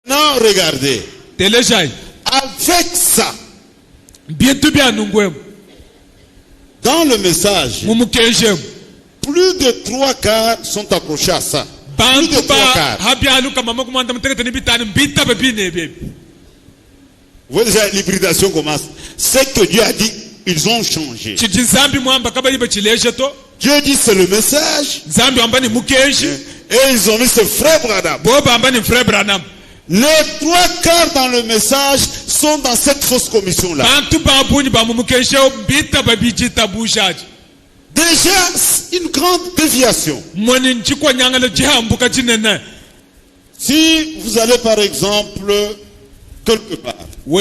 Non, regardez. Avec ça, dans le message, plus de 3/4 sont accrochés à ça. Plus de 3/4. Vous voyez déjà l'hybridation commence. C'est que Dieu a dit, ils ont changé. Dieu dit c'est le message. Et ils ont mis ce frère Branham. Les 3/4 dans le message sont dans cette fausse commission-là. Déjà, une grande déviation. Si vous allez par exemple quelque part, vous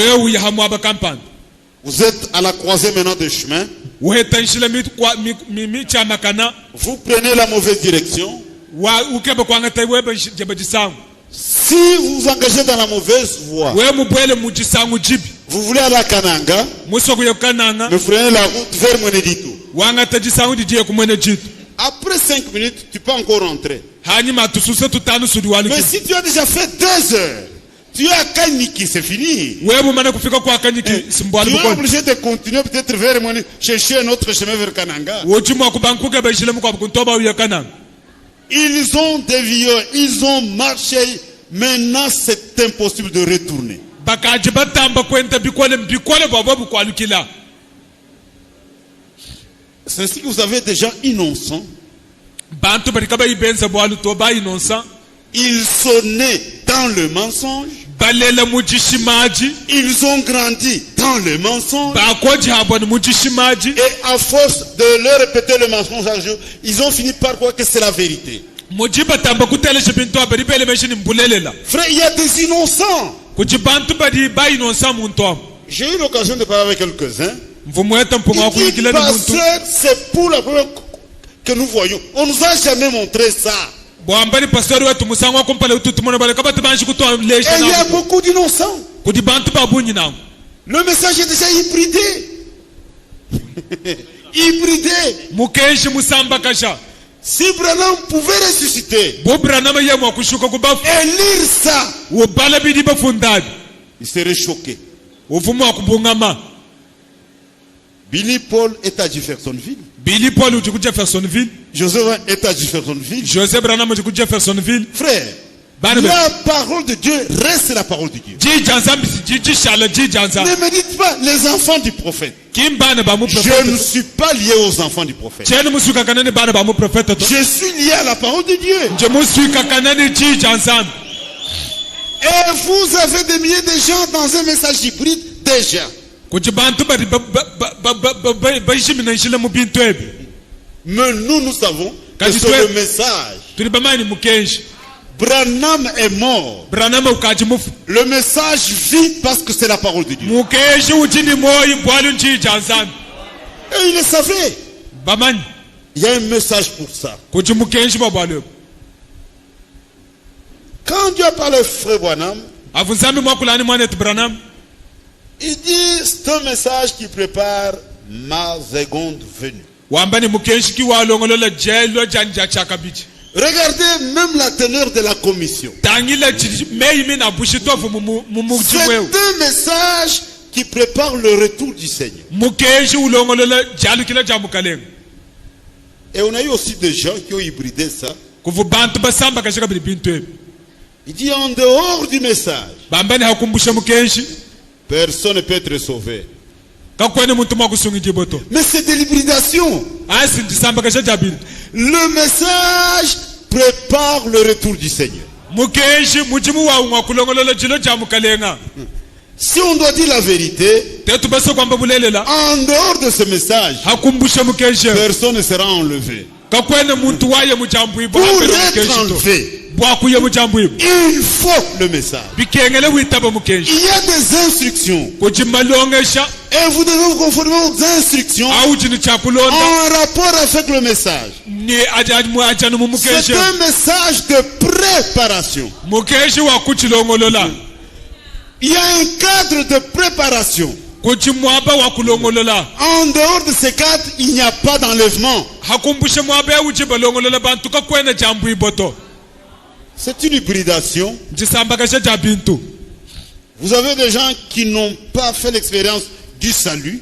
êtes à la croisée maintenant des chemins, vous prenez la mauvaise direction. Si vous vous engagez dans la mauvaise voie, vous voulez aller à Kananga, mais vous prenez la route vers Mweneditu. Après 5 minutes, tu peux encore rentrer. Mais si tu as déjà fait 2 heures, tu es à Kaniki, c'est fini. Tu es obligé de continuer peut-être vers Mweneditu, chercher un autre chemin vers Kananga. Ils ont dévié, ils ont marché. Maintenant, c'est impossible de retourner. C'est ainsi que vous avez des gens innocents. Ils sont nés dans le mensonge. Ils ont grandi dans le mensonge. Et à force de leur répéter le mensonge chaque jour, ils ont fini par croire que c'est la vérité. Frère, il y a des innocents. J'ai eu l'occasion de parler avec quelques-uns. Ils disent, pasteur, c'est pour la première que nous voyons. On ne nous a jamais montré ça. Et il y a beaucoup d'innocents. Le message est déjà hybridé. Hybridé. Si Branham pouvait ressusciter et lire ça, il serait choqué. Billy Paul est à Jeffersonville. Joseph est à Jeffersonville. Frère, la parole de Dieu reste la parole de Dieu. Ne me dites pas les enfants du prophète. Je ne suis pas lié aux enfants du prophète. Je suis lié à la parole de Dieu. Et vous avez des milliers de gens dans un message hybride déjà. Mais nous savons que c'est le message. Branham est mort. Le message vit parce que c'est la parole de Dieu. Et il le savait. Il y a un message pour ça. Quand Dieu a parlé frère Branham, il dit c'est un message qui prépare ma seconde venue. Regardez même la teneur de la commission. C'est un message qui prépare le retour du Seigneur. Et on a eu aussi des gens qui ont hybridé ça. Il dit en dehors du message, personne ne peut être sauvé. Mais c'est de l'hybridation. Le message prépare le retour du Seigneur. Si on doit dire la vérité, en dehors de ce message, personne ne sera enlevé. Pour être enlevé, il faut le message. Il y a des instructions. Et vous devez vous conformer aux instructions en rapport avec le message. C'est un message de préparation. Il y a un cadre de préparation. En dehors de ce cadre, il n'y a pas d'enlèvement. C'est une hybridation. Vous avez des gens qui n'ont pas fait l'expérience du salut.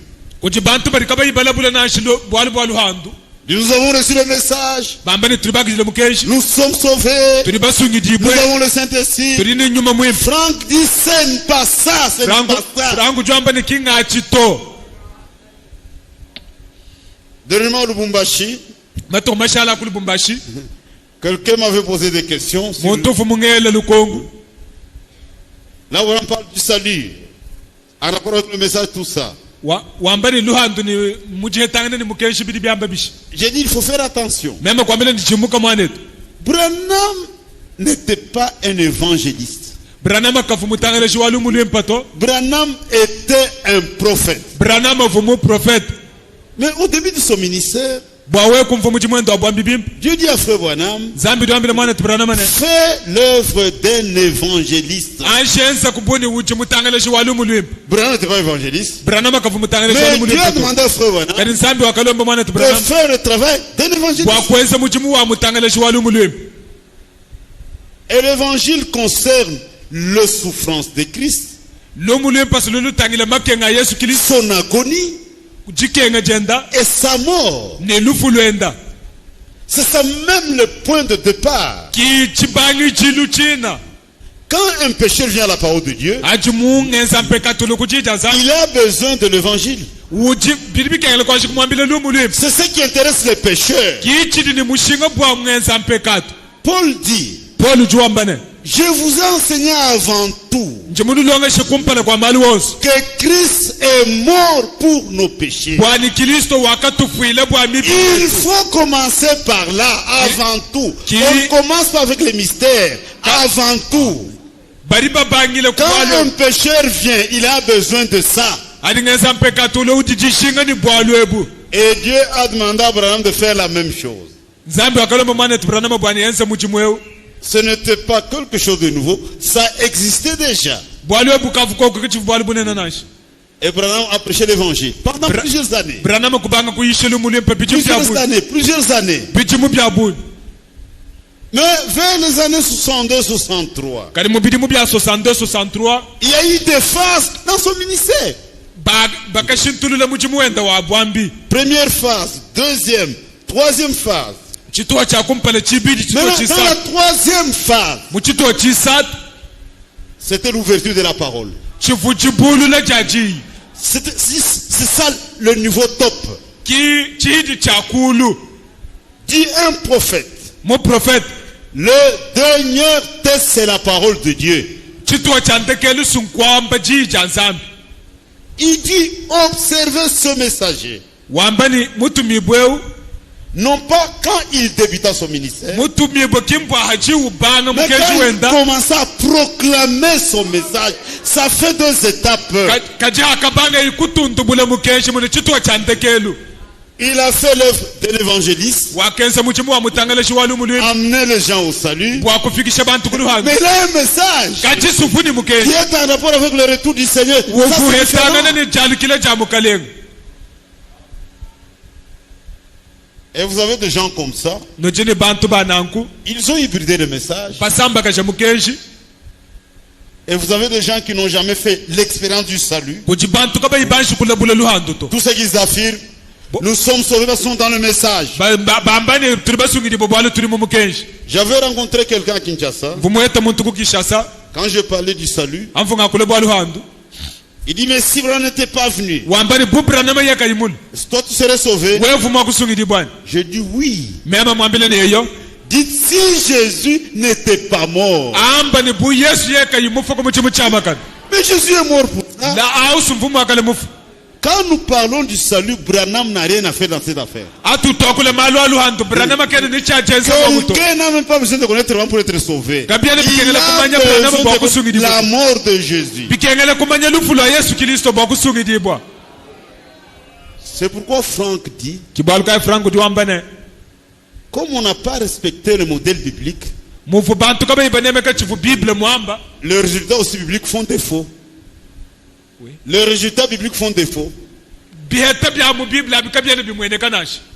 Nous avons reçu le message. Nous sommes sauvés. Nous avons le Saint-Esprit. Franck dit ce n'est pas ça. Ce n'est pas ça. Dernièrement au Lubumbashi, quelqu'un m'avait posé des questions. Là où on parle du salut, en rapport avec le message, tout ça. J'ai dit il faut faire attention. Branham n'était pas un évangéliste. Branham était un prophète. Mais au début de son ministère, Dieu dit à Frère Branham, fais l'œuvre d'un évangéliste. Branham n'était pas évangéliste. Mais Dieu a demandé à Frère Branham de faire le travail d'un évangéliste. Et l'évangile concerne la souffrance de Christ, son agonie et sa mort. C'est ça même le point de départ. Quand un pécheur vient à la parole de Dieu, il a besoin de l'évangile. C'est ce qui intéresse les pécheurs. Paul dit, je vous ai enseigné avant tout que Christ est mort pour nos péchés. Il faut commencer par là, avant tout. On commence pas avec les mystères, avant tout. Quand un pécheur vient, il a besoin de ça. Et Dieu a demandé à Abraham de faire la même chose. Ce n'était pas quelque chose de nouveau, ça existait déjà. Et Branham a prêché l'évangile pendant plusieurs années. Plusieurs années. Mais vers les années 62-63, il y a eu des phases dans son ministère. Première phase, deuxième, troisième phase. Maintenant, dans la troisième phase, c'était l'ouverture de la parole. C'est ça le niveau top. Dit un prophète. Mon prophète. Le dernier test, c'est la parole de Dieu. Il dit, observez ce messager. Non pas quand il débuta son ministère, mais quand il commença à proclamer son message. Ça fait deux étapes. Il a fait l'œuvre de l'évangéliste, amener les gens au salut. Mais il a un message qui est en rapport avec le retour du Seigneur. Et vous avez des gens comme ça. Ils ont hybridé le message. Et vous avez des gens qui n'ont jamais fait l'expérience du salut. Tout ce qu'ils affirment, nous sommes sauvés parce qu'ils sont dans le message. J'avais rencontré quelqu'un à Kinshasa. Quand je parlais du salut, il dit, mais si Branham n'était pas venu, toi tu serais sauvé. Je dis oui. Dites, si Jésus n'était pas mort. Mais Jésus est mort pour ça. Quand nous parlons du salut, Branham n'a rien à faire dans cette affaire. Quelqu'un n'a même pas besoin de connaître Branham pour être sauvé. Il a besoin de la mort de Jésus. C'est pourquoi Franck dit, comme on n'a pas respecté le modèle biblique, les résultats aussi bibliques font défaut. Les résultats bibliques font défaut.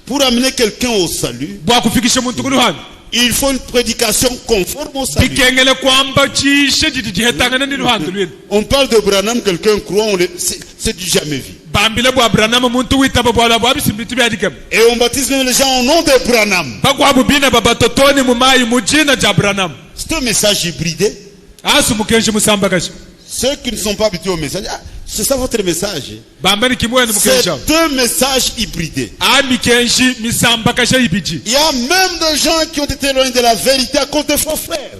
Pour amener quelqu'un au salut, Il faut une prédication conforme au salut. On parle de Branham, quelqu'un croit, c'est du jamais vu. Et on baptise même les gens au nom de Branham. C'est un message hybridé. Ceux qui ne sont pas habitués au message, c'est ça votre message. C'est deux messages hybridés. Il y a même des gens qui ont été loin de la vérité à cause des faux frères.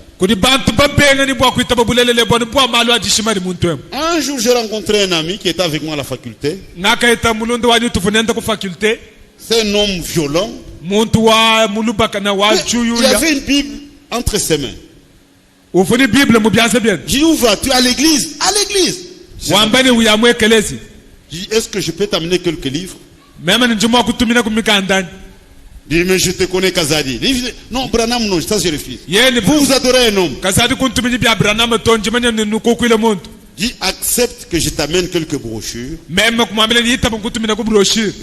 Un jour, j'ai rencontré un ami qui était avec moi à la faculté. C'est un homme violent. Il avait une Bible entre ses mains. J'ai dit, où vas-tu? À l'église. À l'église. J'ai dit, est-ce que je peux t'amener quelques livres? Il dit, mais je te connais, Kazadi. Il dit, non, Branham, non, ça je refuse. Vous adorez un homme. Il dit, accepte que je t'amène quelques brochures.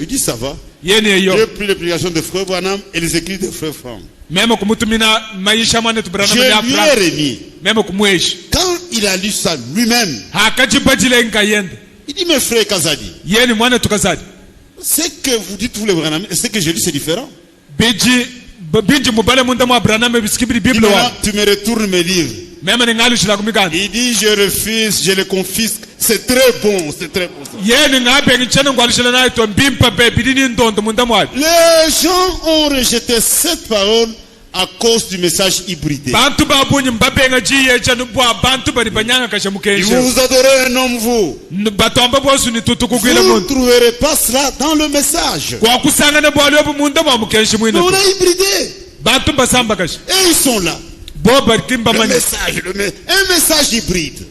Il dit, ça va. J'ai pris les prédications de Frère Branham et les écrits de Frère Franck. Je lui ai remis. Quand il a lu ça lui-même, il dit, mes frères Kazadi, ce que vous dites vous les Branham et ce que je lis c'est différent. Tu me retournes mes livres. Il dit, je refuse, je les confisque. C'est très bon, c'est très bon. Les gens ont rejeté cette parole à cause du message hybridé. Vous adorez un homme, vous. Vous ne trouverez pas cela dans le message. On a hybridé. Et ils sont là. Un message hybride.